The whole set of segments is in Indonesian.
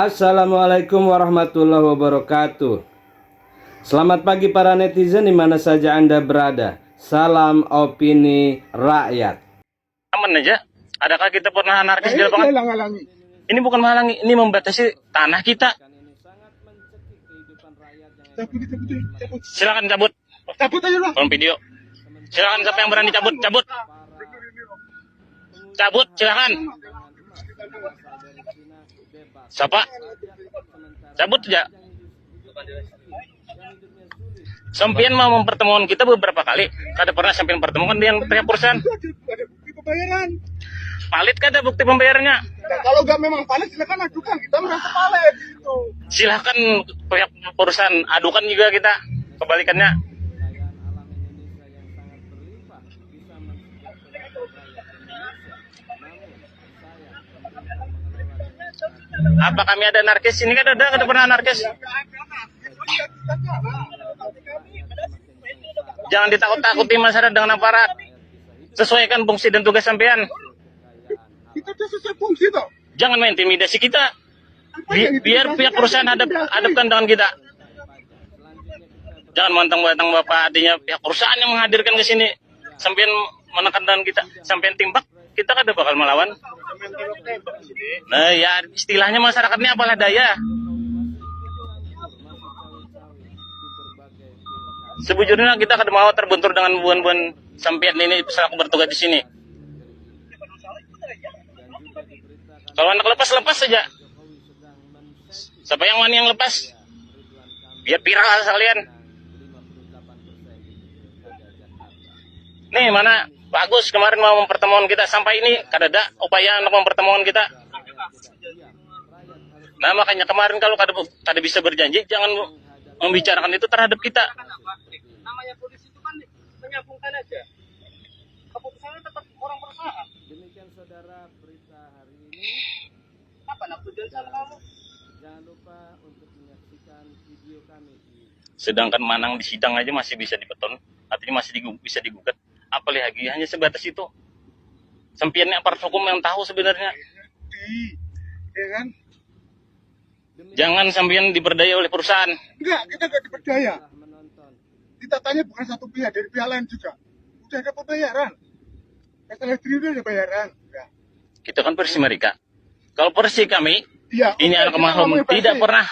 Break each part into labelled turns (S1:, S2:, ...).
S1: Assalamualaikum warahmatullahi wabarakatuh. Selamat pagi para netizen di mana saja Anda berada. Salam opini rakyat.
S2: Aman aja. Adakah kita pernah anarkis di lapangan? Ini bukan menghalangi, ini membatasi tanah kita. Silakan cabut.
S3: Cabut aja lah.
S2: Tolong video. Silakan siapa yang berani cabut, cabut. Cabut, silakan. Siapa? Cabut aja. Sampian mau mempertemukan kita beberapa kali. Kada pernah sampian pertemuan dengan pihak perusahaan.
S3: Ada bukti pembayaran.
S2: Palit kada bukti pembayarannya.
S3: Nah, kalau nggak memang palit silakan ajukan, kita merasa palit gitu.
S2: Silahkan pihak perusahaan adukan juga kita kebalikannya. Apa kami ada anarkis? Ini kan ada pernah anarkis. Jangan ditakut-takuti masyarakat dengan aparat. Sesuaikan fungsi dan tugas sampean.
S3: Kita udah sesuai fungsi toh.
S2: Jangan mengintimidasi kita. Biar pihak perusahaan hadapkan dengan kita. Jangan mentang-mentang Bapak artinya pihak perusahaan yang menghadirkan ke sini. Sampean menekan dengan kita. Sampean timbak, kita kada bakal melawan. Nah ya istilahnya masyarakatnya apalah daya. Sebujurnya kita kada mau terbentur dengan buan-buan sampean ini selaku bertugas di sini. Kalau anak lepas saja. Siapa yang wani yang lepas? Biar viral sekalian. Nih mana bagus kemarin mau mempertemukan kita sampai ini kada ada upaya untuk mempertemukan kita. Nah makanya kemarin kalau kada bisa berjanji jangan membicarakan itu terhadap kita.
S3: Namanya polisi itu kan menyambungkan aja. Keputusannya tetap orang perusahaan.
S1: Demikian saudara berita hari ini.
S3: Apa nak tujuan sama kamu?
S1: Jangan lupa untuk menyaksikan video kami di
S2: Sedangkan Manang di sidang aja masih bisa dipeton, artinya masih bisa digugat. Apalagi hanya sebatas itu. Sampiannya aparat hukum yang tahu sebenarnya.
S3: Ya kan?
S2: Jangan sampian diperdaya oleh perusahaan.
S3: Enggak, kita enggak diperdaya. Kita tanya bukan satu pihak, dari pihak lain juga. Udah ada pembayaran. Kata listrik udah ada bayaran. Ya.
S2: Kita kan versi mereka. Kalau versi kami,
S3: Ya,
S2: ini anak mahrum tidak pernah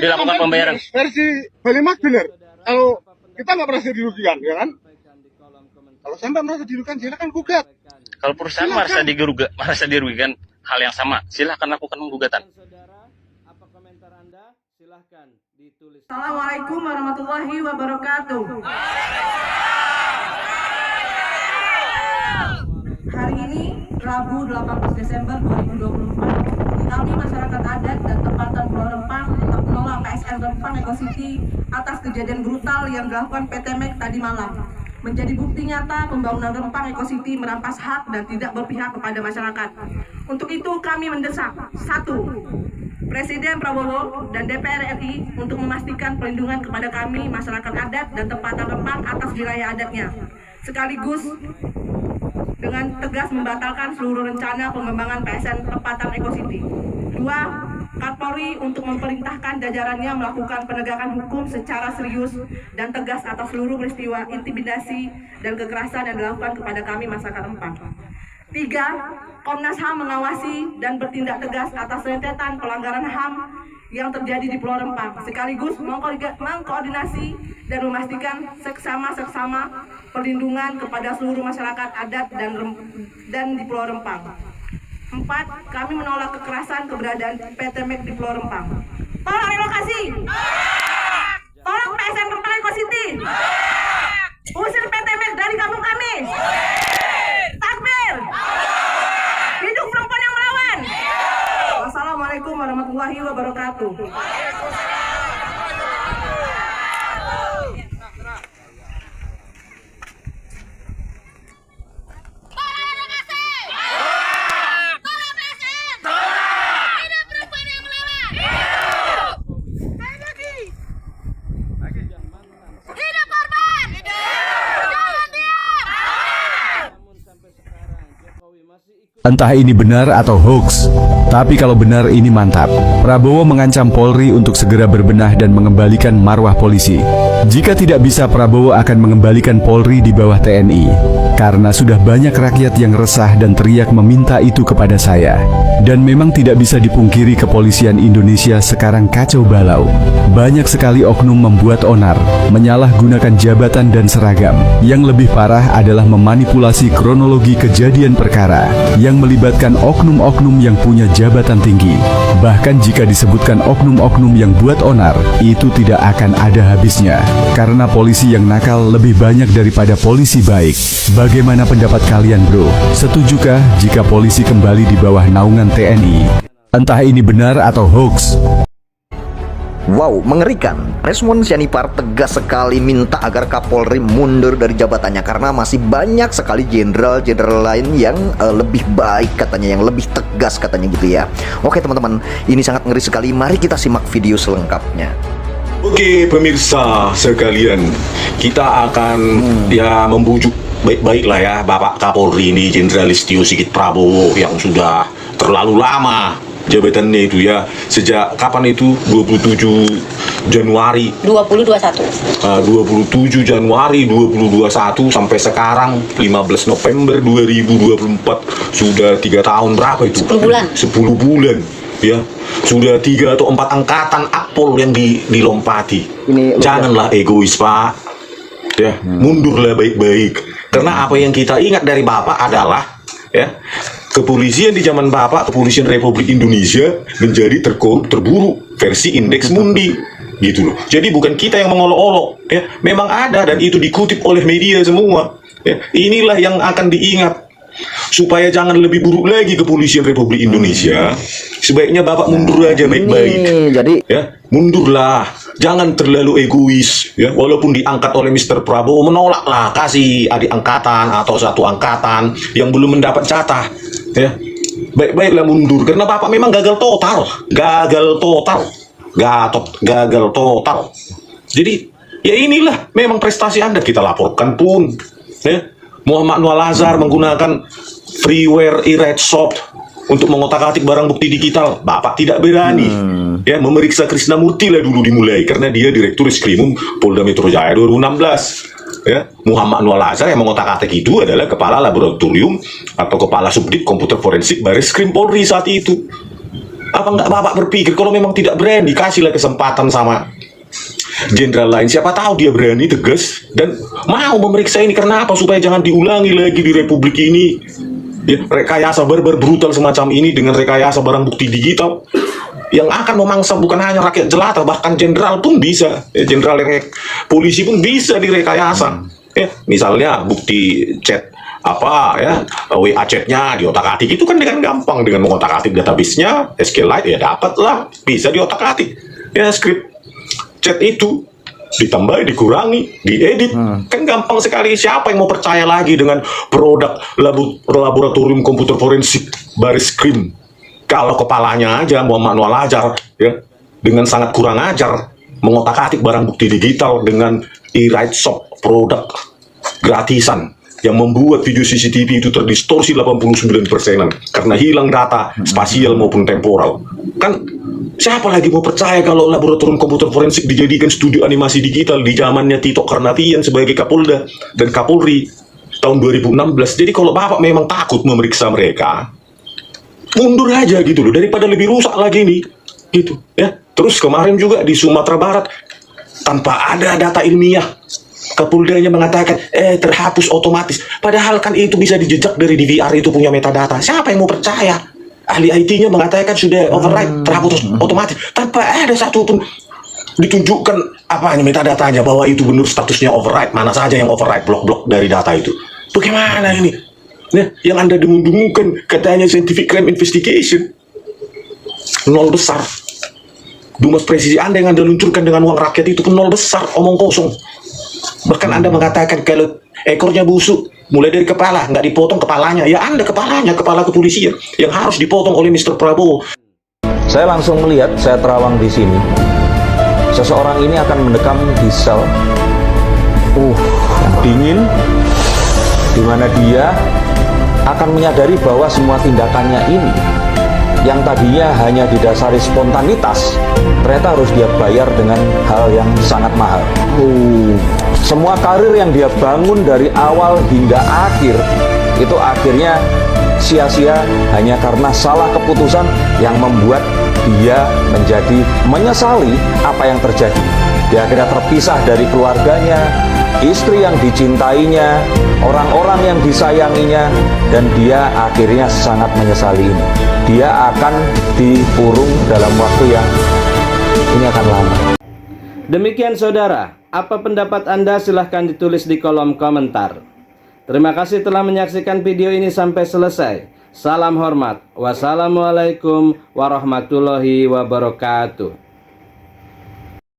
S2: dilakukan pembayaran.
S3: Versi Bali Mas benar. Kalau kita nggak merasa dirugikan, ya kan? Kalau sampai merasa dirugikan, silakan gugat.
S2: Kalau perusahaan merasa dirugikan hal yang sama, silahkan lakukan gugatan.
S1: saudara, apa komentar Anda? Silahkan ditulis.
S4: Assalamualaikum warahmatullahi wabarakatuh. Hari ini, Rabu 18 Desember 2024, kami masyarakat adat dan tempatan Pulau Rempang tetap menolak PSN Rempang Eco City atas kejadian brutal yang dilakukan PT Mek tadi malam. Menjadi bukti nyata pembangunan Rempang Eco City merampas hak dan tidak berpihak kepada masyarakat. Untuk itu kami mendesak, 1. Presiden Prabowo dan DPR RI untuk memastikan perlindungan kepada kami masyarakat adat dan tempatan Rempang atas wilayah adatnya, sekaligus dengan tegas membatalkan seluruh rencana pengembangan PSN tempatan Eco City. 2. Kapolri untuk memerintahkan jajarannya melakukan penegakan hukum secara serius dan tegas atas seluruh peristiwa intimidasi dan kekerasan yang dilakukan kepada kami masyarakat Rempang. 3. Komnas HAM mengawasi dan bertindak tegas atas rentetan pelanggaran HAM yang terjadi di Pulau Rempang, sekaligus mengkoordinasi dan memastikan seksama perlindungan kepada seluruh masyarakat adat dan di Pulau Rempang. 4. Kami menolak kekerasan keberadaan PT Mek di Pulau Rempang. Tolak relokasi. Tolak PSN Rempang Eco City. Usir PT Mek dari kampung kami. Takbir. Hidup perempuan yang melawan. Wassalamualaikum warahmatullahi wabarakatuh.
S5: Entah ini benar atau hoax, Tapi kalau benar ini mantap. Prabowo mengancam Polri untuk segera berbenah dan mengembalikan marwah polisi. Jika tidak bisa, Prabowo akan mengembalikan Polri di bawah TNI. Karena sudah banyak rakyat yang resah dan teriak meminta itu kepada saya. Dan memang tidak bisa dipungkiri kepolisian Indonesia sekarang kacau balau. Banyak sekali oknum membuat onar, menyalahgunakan jabatan dan seragam. Yang lebih parah adalah memanipulasi kronologi kejadian perkara yang melibatkan oknum-oknum yang punya jabatan tinggi. Bahkan jika disebutkan oknum-oknum yang buat onar, itu tidak akan ada habisnya. Karena polisi yang nakal lebih banyak daripada polisi baik. Bagaimana pendapat kalian, bro? Setujukah jika polisi kembali di bawah naungan TNI? Entah ini benar atau hoax.
S6: Wow, mengerikan. Respon Syanipar tegas sekali minta agar Kapolri mundur dari jabatannya karena masih banyak sekali jenderal-jenderal lain yang lebih baik katanya, yang lebih tegas katanya gitu ya. Oke teman-teman, ini sangat ngeri sekali. Mari kita simak video selengkapnya.
S7: Oke pemirsa sekalian, kita akan ya membujuk baik-baik lah ya Bapak Kapolri ini, Jenderal Listio Sigit Prabowo yang sudah terlalu lama jabatannya itu ya. Sejak kapan itu? 27 Januari
S8: 2021
S7: 27 Januari 2021 sampai sekarang 15 November 2024. Sudah 3 tahun berapa itu?
S8: 10 bulan
S7: 10 bulan ya. Sudah 3 atau 4 angkatan Akpol yang dilompati. Janganlah egois Pak ya, mundurlah baik-baik. Karena apa yang kita ingat dari Bapak adalah ya, kepolisian di zaman Bapak, kepolisian Republik Indonesia menjadi terburuk versi Indeks Mundi gitu loh. Jadi bukan kita yang mengolok-olok ya, memang ada dan itu dikutip oleh media semua ya. Inilah yang akan diingat supaya jangan lebih buruk lagi kepolisian Republik Indonesia. Sebaiknya Bapak mundur aja baik-baik ya, mundurlah, jangan terlalu egois ya. Walaupun diangkat oleh Mr. Prabowo, menolaklah, kasih adik angkatan atau satu angkatan yang belum mendapat jatah ya. Baik-baiklah mundur karena Bapak memang gagal total. Jadi ya inilah memang prestasi Anda, kita laporkan pun ya. Muhammad Noel Azhar menggunakan freeware e-right soft untuk mengotak-atik barang bukti digital. Bapak tidak berani ya memeriksa Krisnamurti lah dulu dimulai karena dia Direktur Reskrimum Polda Metro Jaya 2016 ya. Muhammad Noel Azhar yang mengotak-atik itu adalah kepala laboratorium atau kepala subdit komputer forensik Bareskrim Polri saat itu. Apa enggak Bapak berpikir kalau memang tidak berani, kasihlah kesempatan sama jenderal lain, siapa tahu dia berani tegas dan mau memeriksa ini. Karena apa? Supaya jangan diulangi lagi di Republik ini ya, rekayasa barbar brutal semacam ini dengan rekayasa barang bukti digital yang akan memangsa bukan hanya rakyat jelata, bahkan jenderal pun bisa ya, jenderal polisi pun bisa direkayasa ya. Misalnya bukti chat apa ya, WA chatnya diotak-atik itu kan dengan gampang, dengan mengotak-atik database-nya SQLite ya dapatlah, bisa diotak-atik ya. Skrip chat itu ditambah, dikurangi, diedit kan gampang sekali. Siapa yang mau percaya lagi dengan produk laboratorium komputer forensik Bareskrim kalau kepalanya aja Muhammad Noel Azhar ya dengan sangat kurang ajar mengotak-atik barang bukti digital dengan e-right soft produk gratisan yang membuat video CCTV itu terdistorsi 89%-an karena hilang data spasial maupun temporal. Kan siapa lagi mau percaya kalau laboratorium komputer forensik dijadikan studio animasi digital di zamannya Tito Karnavian sebagai Kapolda dan Kapolri tahun 2016. Jadi kalau Bapak memang takut memeriksa mereka, mundur aja gitu loh, daripada lebih rusak lagi nih gitu ya. Terus kemarin juga di Sumatera Barat tanpa ada data ilmiah, Kapoldanya mengatakan terhapus otomatis, padahal kan itu bisa dijejak dari DVR, itu punya metadata. Siapa yang mau percaya? Ahli IT-nya mengatakan sudah override, terhapus otomatis tanpa ada satupun ditunjukkan apanya metadatanya bahwa itu benar statusnya override. Mana saja yang override blok-blok dari data itu? Bagaimana ini? Nah, yang Anda dengung-dengungkan katanya scientific crime investigation, nol besar. Dumas presisi Anda yang Anda luncurkan dengan uang rakyat itu pun nol besar, omong kosong. Bahkan Anda mengatakan kalau ekornya busuk, mulai dari kepala, nggak dipotong kepalanya. Ya Anda kepalanya, kepala kepolisian yang harus dipotong oleh Mr. Prabowo.
S9: Saya langsung melihat, saya terawang di sini. Seseorang ini akan mendekam di sel yang dingin, di mana dia akan menyadari bahwa semua tindakannya ini yang tadinya hanya didasari spontanitas, ternyata harus dia bayar dengan hal yang sangat mahal. Semua karir yang dia bangun dari awal hingga akhir, itu akhirnya sia-sia hanya karena salah keputusan yang membuat dia menjadi menyesali apa yang terjadi. Dia akhirnya terpisah dari keluarganya, istri yang dicintainya, orang-orang yang disayanginya, dan dia akhirnya sangat menyesali ini. Dia akan dikurung dalam waktu yang ini akan lama.
S1: Demikian saudara, apa pendapat Anda? Silahkan ditulis di kolom komentar. Terima kasih telah menyaksikan video ini sampai selesai. Salam hormat. Wassalamualaikum warahmatullahi wabarakatuh.